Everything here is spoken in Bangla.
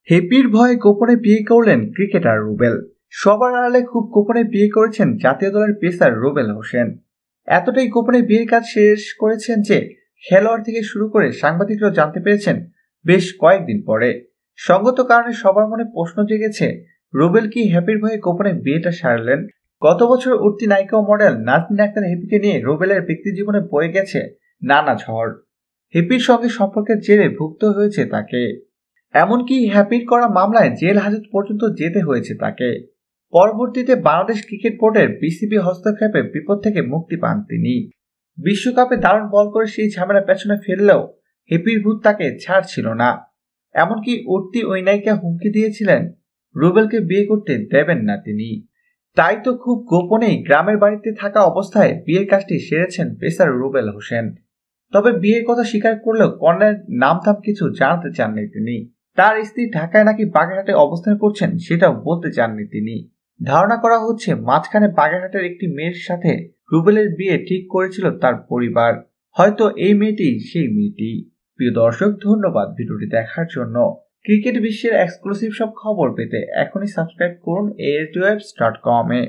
হ্যাপির ভয়ে গোপনে বিয়ে করলেন ক্রিকেটার রুবেল। সবার আড়ালে খুব গোপনে বিয়ে করেছেন জাতীয় দলের পেসার রুবেল হোসেন। এতটাই গোপনে বিয়ের কাজ শেষ করেছেন যে খেলোয়াড় থেকে শুরু করে সাংবাদিকরাও জানতে পেরেছেন বেশ কয়েকদিন পরে। সঙ্গত কারণে সবার মনে প্রশ্ন জেগেছে, রুবেল কি হ্যাপির ভয়ে গোপনে বিয়েটা সারলেন? গত বছর উঠতি নায়িকা ও মডেল নাজনীন আক্তার হ্যাপিকে নিয়ে রুবেলের ব্যক্তি জীবনে বয়ে গেছে নানা ঝড়। হ্যাপির সঙ্গে সম্পর্কের জেরে ভুগতে হয়েছে তাকে, এমনকি হ্যাপির করা মামলায় জেল হাজত পর্যন্ত যেতে হয়েছে তাকে। পরবর্তীতে বাংলাদেশ ক্রিকেট বোর্ডের বিসিবি হস্তক্ষেপে বিপদ থেকে মুক্তি পান তিনি। বিশ্বকাপে দারুণ বল করে সেই ঝামেলা পেছনে ফেললেও হ্যাপির ভূত তাকে ছাড়ছিল না। এমনকি উঠতি ওই নায়িকা হুমকি দিয়েছিলেন রুবেলকে বিয়ে করতে দেবেন না তিনি। তাই তো খুব গোপনেই গ্রামের বাড়িতে থাকা অবস্থায় বিয়ের কাজটি সেরেছেন পেসার রুবেল হোসেন। তবে বিয়ের কথা স্বীকার করলেও কন্যার নামধাম কিছু জানাতে চাননি তিনি। তার স্ত্রী ঢাকায় নাকি বাগেরহাটে অবস্থান করছেন সেটাও বলতে চাননি তিনি। ধারণা করা হচ্ছে মাঝখানে বাগেরহাটের একটি মেয়ের সাথে রুবেলের বিয়ে ঠিক করেছিল তার পরিবার। হয়তো এই মেয়েটি সেই মেয়েটি। প্রিয় দর্শক, ধন্যবাদ ভিডিওটি দেখার জন্য। ক্রিকেট বিশ্বের এক্সক্লুসিভ সব খবর পেতে এখনই সাবস্ক্রাইব করুন ASDwaves.com এ।